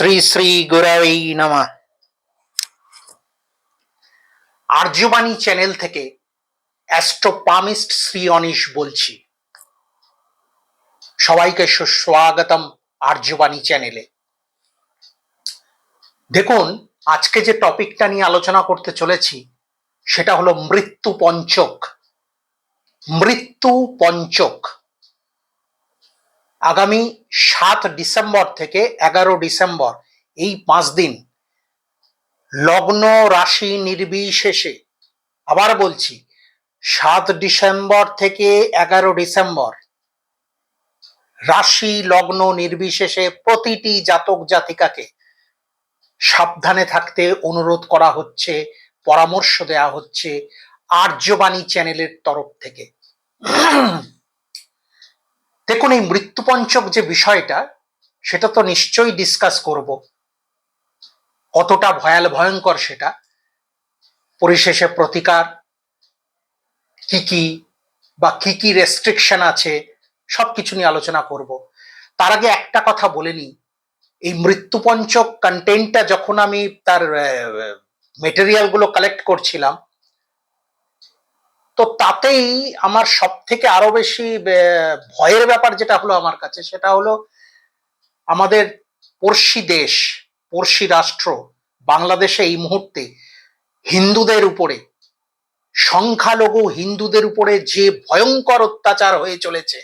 শ্রী শ্রী গুরবে নমঃ। আর্যবাণী চ্যানেল থেকে অ্যাস্ট্রোপামিস্ট শ্রী অনিশ বলছি। সবাইকে সুস্বাগতম আর্যবাণী চ্যানেলে। দেখুন, আজকে যে টপিকটা নিয়ে আলোচনা করতে চলেছি সেটা হলো মৃত্যু পঞ্চক। মৃত্যু পঞ্চক আগামী 7 ডিসেম্বর থেকে 11 ডিসেম্বর এই 5 দিন লগ্ন রাশি নির্বিশেষে, আবার বলছি 7 ডিসেম্বর থেকে 11 ডিসেম্বর রাশি লগ্ন নির্বিশেষে প্রতিটি জাতক জাতিকাকে সাবধানে থাকতে অনুরোধ করা হচ্ছে, পরামর্শ দেয়া হচ্ছে আর্যবাণী চ্যানেলের তরফ থেকে। দেখুন, এই মৃত্যুপঞ্চক যে বিষয়টা সেটা তো নিশ্চয়ই ডিসকাস করব, কতটা ভয়ঙ্কর সেটা, পরিশেষে প্রতিকার কি বা কি রেস্ট্রিকশন আছে সবকিছু নিয়ে আলোচনা করব। তার আগে একটা কথা বলে নিই, এই মৃত্যুপঞ্চক কন্টেন্টটা যখন আমি তার মেটেরিয়ালগুলো কালেক্ট করছিলাম, তো তাতেই আমার সব থেকে আরো বেশি ভয়ের ব্যাপার যেটা হলো আমার কাছে, সেটা হলো আমাদের পড়শি দেশ, পড়শি রাষ্ট্র বাংলাদেশে এই মুহূর্তে হিন্দুদের উপরে, সংখ্যালঘু হিন্দুদের উপরে যে ভয়ঙ্কর অত্যাচার হয়ে চলেছে,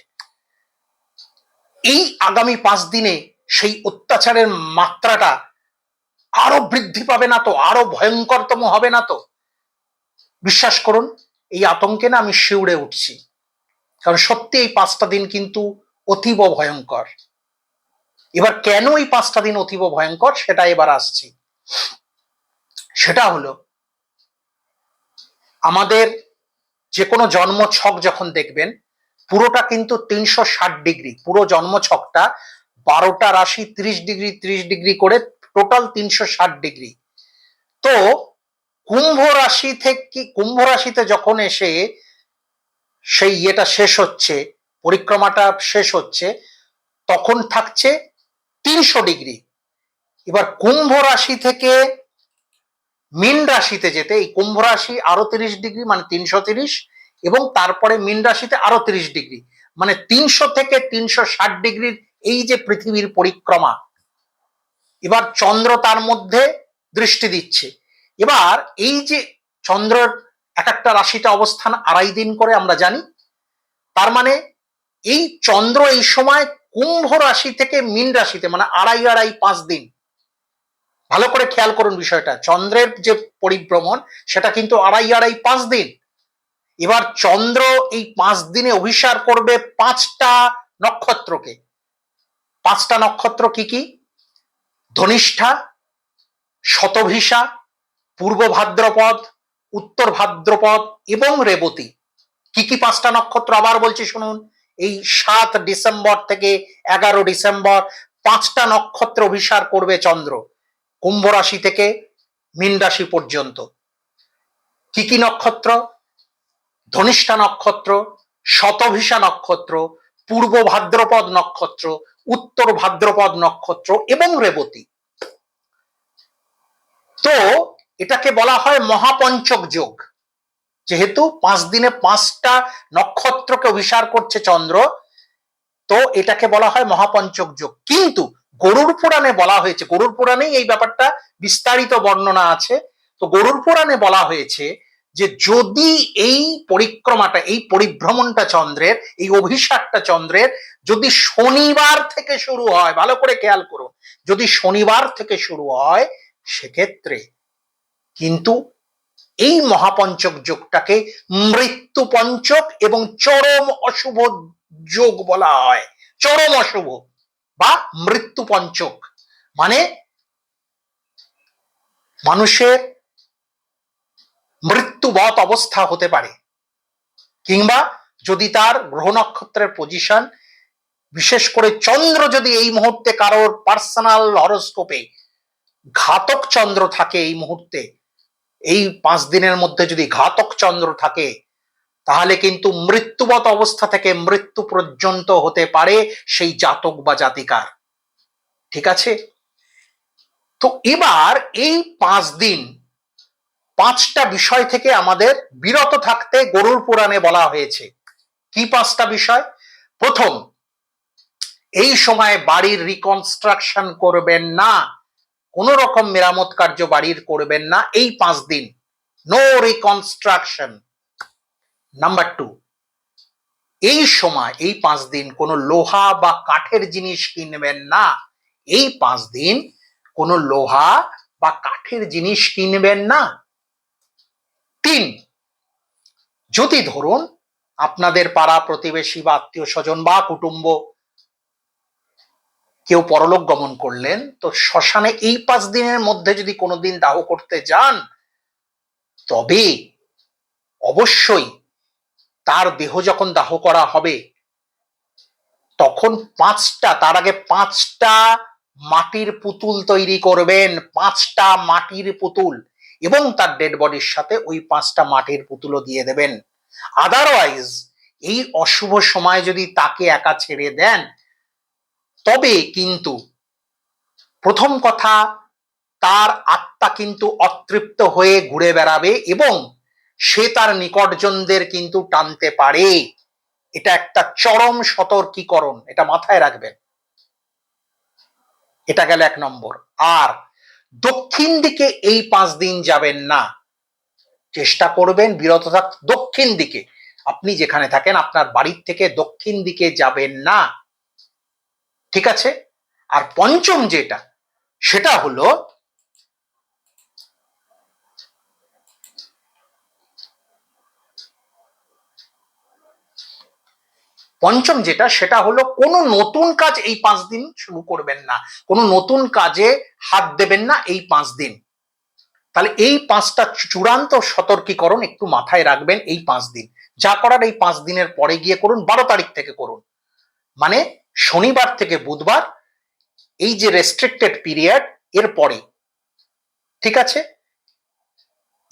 এই আগামী 5 দিনে সেই অত্যাচারের মাত্রাটা আরো বৃদ্ধি পাবে না তো, আরো ভয়ঙ্করতম হবে না তো? বিশ্বাস করুন, এই আতঙ্কে না আমি শিউরে উঠছি, কারণ সত্যি এই 5টা দিন কিন্তু অতীব ভয়ঙ্কর। এবার কেন এই 5টা দিন অতীব ভয়ঙ্কর সেটা এবার আসছি। সেটা হলো, আমাদের যে কোনো জন্ম ছক যখন দেখবেন পুরোটা কিন্তু 360 ডিগ্রি, পুরো জন্ম ছকটা 12টা রাশি 30 ডিগ্রি 30 ডিগ্রি করে টোটাল 360 ডিগ্রি। তো কুম্ভ রাশি থেকে, কুম্ভ রাশিতে যখন এসে সেই ইয়েটা শেষ হচ্ছে, পরিক্রমাটা শেষ হচ্ছে, তখন থাকছে 300 ডিগ্রি। এবার কুম্ভ রাশি থেকে মীন রাশিতে যেতে এই কুম্ভ রাশি আরো 30 ডিগ্রি, মানে 330, এবং তারপরে মীন রাশিতে আরো 30 ডিগ্রি, মানে 300 থেকে 360 ডিগ্রির এই যে পৃথিবীর পরিক্রমা, এবার চন্দ্র তার মধ্যে দৃষ্টি দিচ্ছে। এবার এই যে চন্দ্রের এক একটা রাশিতে অবস্থান 2.5 দিন করে আমরা জানি, তার মানে এই চন্দ্র এই সময় কুম্ভ রাশি থেকে মীন রাশিতে, মানে 2.5 দিন। ভালো করে খেয়াল করুন বিষয়টা, চন্দ্রের যে পরিভ্রমণ সেটা কিন্তু 2.5 দিন। এবার চন্দ্র এই 5 দিনে অভিসার করবে 5টা নক্ষত্রকে। 5টা নক্ষত্র কি কি? ধনিষ্ঠা, শতভিষা, পূর্ব ভাদ্রপদ, উত্তর ভাদ্রপদ এবং রেবতী। কি 5টা নক্ষত্র আবার বলছি শুনুন। এই 7 ডিসেম্বর থেকে 11 ডিসেম্বর 5টা নক্ষত্র অভিসার করবে চন্দ্র কুম্ভ রাশি থেকে মীন রাশি পর্যন্ত। কি নক্ষত্র? ধনিষ্ঠা নক্ষত্র, শতভিষা নক্ষত্র, পূর্ব ভাদ্রপদ নক্ষত্র, উত্তর ভাদ্রপদ নক্ষত্র এবং রেবতী। তো এটাকে বলা হয় মহাপঞ্চক যোগ। যেহেতু 5 দিনে 5টা নক্ষত্রকে অভিসার করছে চন্দ্র, তো এটাকে বলা হয় মহাপঞ্চক যোগ। কিন্তু গরুড় পুরাণে বলা হয়েছে, গরুড় পুরাণেই এই ব্যাপারটা বিস্তারিত বর্ণনা আছে। তো গরুড় পুরাণে বলা হয়েছে যে যদি এই পরিক্রমাটা, এই পরিভ্রমণটা চন্দ্রের, এই অভিষেকটা চন্দ্রের যদি শনিবার থেকে শুরু হয়, ভালো করে খেয়াল করুন, যদি শনিবার থেকে শুরু হয়, সেক্ষেত্রে কিন্তু এই মহাপঞ্চক যোগটাকে মৃত্যু পঞ্চক এবং চরম অশুভ যোগ বলা হয়। চরম অশুভ বা মৃত্যু পঞ্চক মানে মানুষের মৃত্যুবৎ অবস্থা হতে পারে, কিংবা যদি তার গ্রহ নক্ষত্রের পজিশন, বিশেষ করে চন্দ্র যদি এই মুহূর্তে কারোর পার্সোনাল হরোস্কোপে ঘাতক চন্দ্র থাকে, এই মুহূর্তে এই 5 দিনের মধ্যে যদি ঘাতক চন্দ্র থাকে, তাহলে কিন্তু মৃত্যুবৎ অবস্থা থেকে মৃত্যু পর্যন্ত হতে পারে সেই জাতক বা জাতিকার। ঠিক আছে? তো এবার এই 5 দিন 5টা বিষয় থেকে আমাদের বিরত থাকতে গরুর পুরাণে বলা হয়েছে। কি 5টা বিষয়? প্রথম, এই সময় বাড়ির রিকনস্ট্রাকশন করবেন না, কোন রকম মেরামত কার্য বাড়ির করবেন না এই 5 দিন, নো রিকনস্ট্রাকশন। নাম্বার 2, এই সময় এই 5 দিন কোনো লোহা বা কাঠের জিনিস কিনবেন না, এই 5 দিন কোনো লোহা বা কাঠের জিনিস কিনবেন না। 3, যদি ধরুন আপনাদের পাড়া প্রতিবেশী বা আত্মীয় স্বজন বা কুটুম্ব কেউ পরলোক গমন করলেন, তো শ্মশানে এই 5 দিনের মধ্যে যদি কোনোদিন দাহ করতে যান, তবে অবশ্যই তার দেহ যখন দাহ করা হবে তখন তার আগে 5টা মাটির পুতুল তৈরি করবেন, 5টা মাটির পুতুল, এবং তার ডেড বডির সাথে ওই 5টা মাটির পুতুলও দিয়ে দেবেন। আদারওয়াইজ এই অশুভ সময় যদি তাকে একা ছেড়ে দেন, তবে কিন্তু প্রথম কথা, তার আত্মা কিন্তু অতৃপ্ত হয়ে ঘুরে বেড়াবে এবং সে তার নিকটজনদের কিন্তু টানতে পারে। এটা একটা চরম সতর্কীকরণ, এটা মাথায় রাখবেন। এটা গেল 1 নম্বর। আর দক্ষিণ দিকে এই 5 দিন যাবেন না, চেষ্টা করবেন বিরত থাকতে। দক্ষিণ দিকে আপনি যেখানে থাকেন আপনার বাড়ির থেকে দক্ষিণ দিকে যাবেন না, ঠিক আছে? আর পঞ্চম যেটা, সেটা হলো সেটা হলো কোনো নতুন কাজ এই 5 দিন শুরু করবেন না, কোনো নতুন কাজে হাত দেবেন না এই 5 দিন। তাহলে এই 5টা চূড়ান্ত সতর্কীকরণ একটু মাথায় রাখবেন। এই 5 দিন যা করার এই 5 দিনের পরে গিয়ে করুন, 12 তারিখ থেকে করুন, মানে শনিবার থেকে বুধবার, এই যে রেস্ট্রিক্টেড পিরিয়ড এর পরে, ঠিক আছে?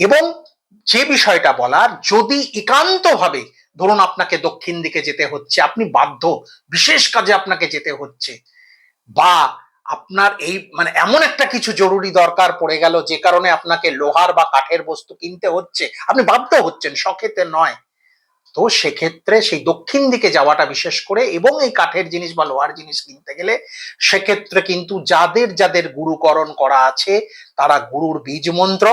এবং যে বিষয়টা বলার, যদি একান্তভাবে ধরুন আপনাকে দক্ষিণ দিকে যেতে হচ্ছে, আপনি বাধ্য, বিশেষ কাজে আপনাকে যেতে হচ্ছে, বা আপনার এই মানে এমন একটা কিছু জরুরি দরকার পড়ে গেল যে কারণে আপনাকে লোহার বা কাঠের বস্তু কিনতে হচ্ছে, আপনি বাধ্য হচ্ছেন, শখেতে নয়, তো সেক্ষেত্রে সেই দক্ষিণ দিকে যাওয়াটা বিশেষ করে, এবং এই কাঠের জিনিস বা লোহার জিনিস কিনতে গেলে সেক্ষেত্রে কিন্তু যাদের যাদের গুরুকরণ করা আছে তারা গুরুর বীজ মন্ত্র,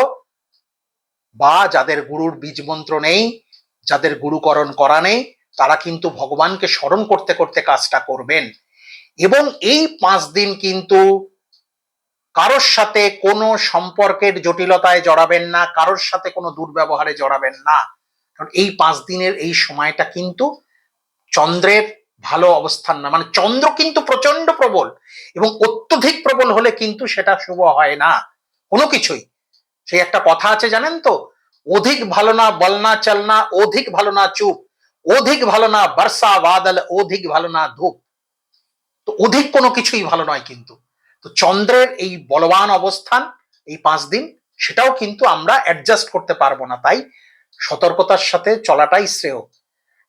বা যাদের গুরুর বীজ মন্ত্র নেই, যাদের গুরুকরণ করা নেই, তারা কিন্তু ভগবানকে স্মরণ করতে করতে কাজটা করবেন। এবং এই 5 দিন কিন্তু কারোর সাথে কোনো সম্পর্কের জটিলতায় জড়াবেন না, কারোর সাথে কোনো দুর্ব্যবহারে জড়াবেন না, কারণ এই 5 দিনের এই সময়টা কিন্তু চন্দ্রের ভালো অবস্থান না, মানে চন্দ্র কিন্তু প্রচন্ড প্রবল, এবং অত্যধিক প্রবল হলে কিন্তু সেটা শুভ হয় না কোনো কিছুই। সেই একটা কথা আছে জানেন তো, অধিক ভালো না বলনা চলনা, অধিক ভালো না চুপ, অধিক ভালো না বর্ষা বাদল, অধিক ভালো না ধূপ। তো অধিক কোনো কিছুই ভালো নয় কিন্তু। তো চন্দ্রের এই বলবান অবস্থান এই 5 দিন, সেটাও কিন্তু আমরা অ্যাডজাস্ট করতে পারবো না, তাই সতর্কতার সাথে চলাটাই শ্রেয়।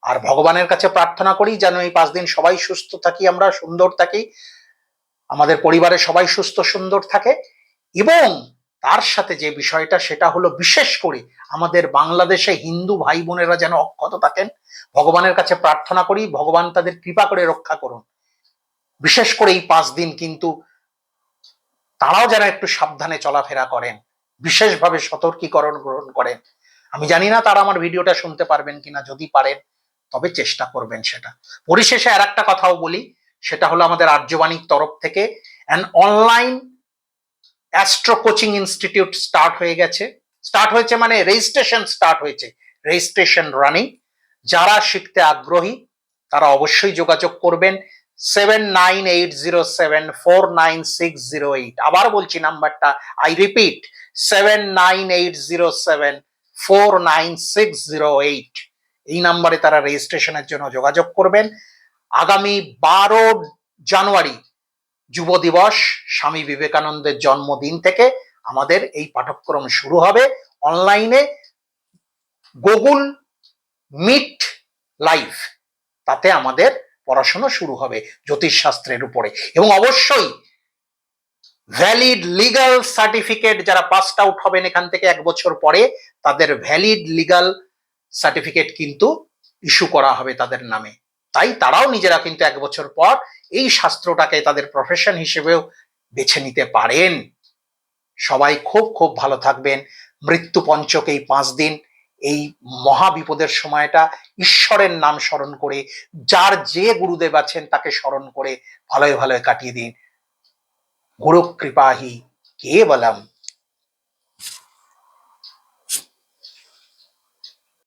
আর ভগবানের কাছে প্রার্থনা করি যেন এই 5 দিন সবাই সুস্থ থাকি, আমরা সুন্দর থাকি, আমাদের পরিবারের সবাই সুস্থ সুন্দর থাকে। এবং তার সাথে যে বিষয়টা, সেটা হলো বিশেষ করে আমাদের বাংলাদেশে হিন্দু ভাই বোনেরা যেন অক্ষত থাকেন, ভগবানের কাছে প্রার্থনা করি ভগবান তাদের কৃপা করে রক্ষা করুন। বিশেষ করে এই 5 দিন কিন্তু তারাও যেন একটু সাবধানে চলাফেরা করেন, বিশেষভাবে সতর্কীকরণ গ্রহণ করেন। আমি জানি না তারা আমার ভিডিওটা শুনতে পারবেন কিনা, যদি পারেন তবে চেষ্টা করবেন সেটা। পরিশেষে আর একটা কথাও বলি, সেটা হলো আমাদের আর্যবাণীর তরফ থেকে online astro coaching institute start হয়েছে মানে রেজিস্ট্রেশন স্টার্ট হয়েছে, রেজিস্ট্রেশন রানিং। যারা শিখতে আগ্রহী তারা অবশ্যই যোগাযোগ করবেন 7980749608। আবার বলছি নাম্বারটা, আই রিপিট 7980749608। এই নাম্বারে তারা রেজিস্ট্রেশনের জন্য যোগাযোগ করবেন। আগামী 12 জানুয়ারি যুব দিবস, স্বামী বিবেকানন্দের জন্মদিন থেকে আমাদের এই পাঠ্যক্রম শুরু হবে অনলাইনে, গুগল মিট লাইভ, তাতে আমাদের পড়াশোনা শুরু হবে জ্যোতিষশাস্ত্রের উপরে। এবং অবশ্যই ভ্যালিড লিগাল সার্টিফিকেট, যারা পাসড আউট হবেন এখান থেকে 1 বছর পরে, তাদের ভ্যালিড লিগাল সার্টিফিকেট কিন্তু ইস্যু করা হবে তাদের নামে। তাই তারাও নিজেরা কিন্তু 1 বছর পর এই শাস্ত্রটাকে তাদের প্রফেশন হিসেবেও বেছে নিতে পারেন। সবাই খুব খুব ভালো থাকবেন। মৃত্যু পঞ্চক এই 5 দিন, এই মহা বিপদের সময়টা ঈশ্বরের নাম স্মরণ করে, যার যে গুরুদেব আছেন তাকে স্মরণ করে ভালোই ভালোই কাটিয়ে দিন। গুরু কৃপাহি কেবলম।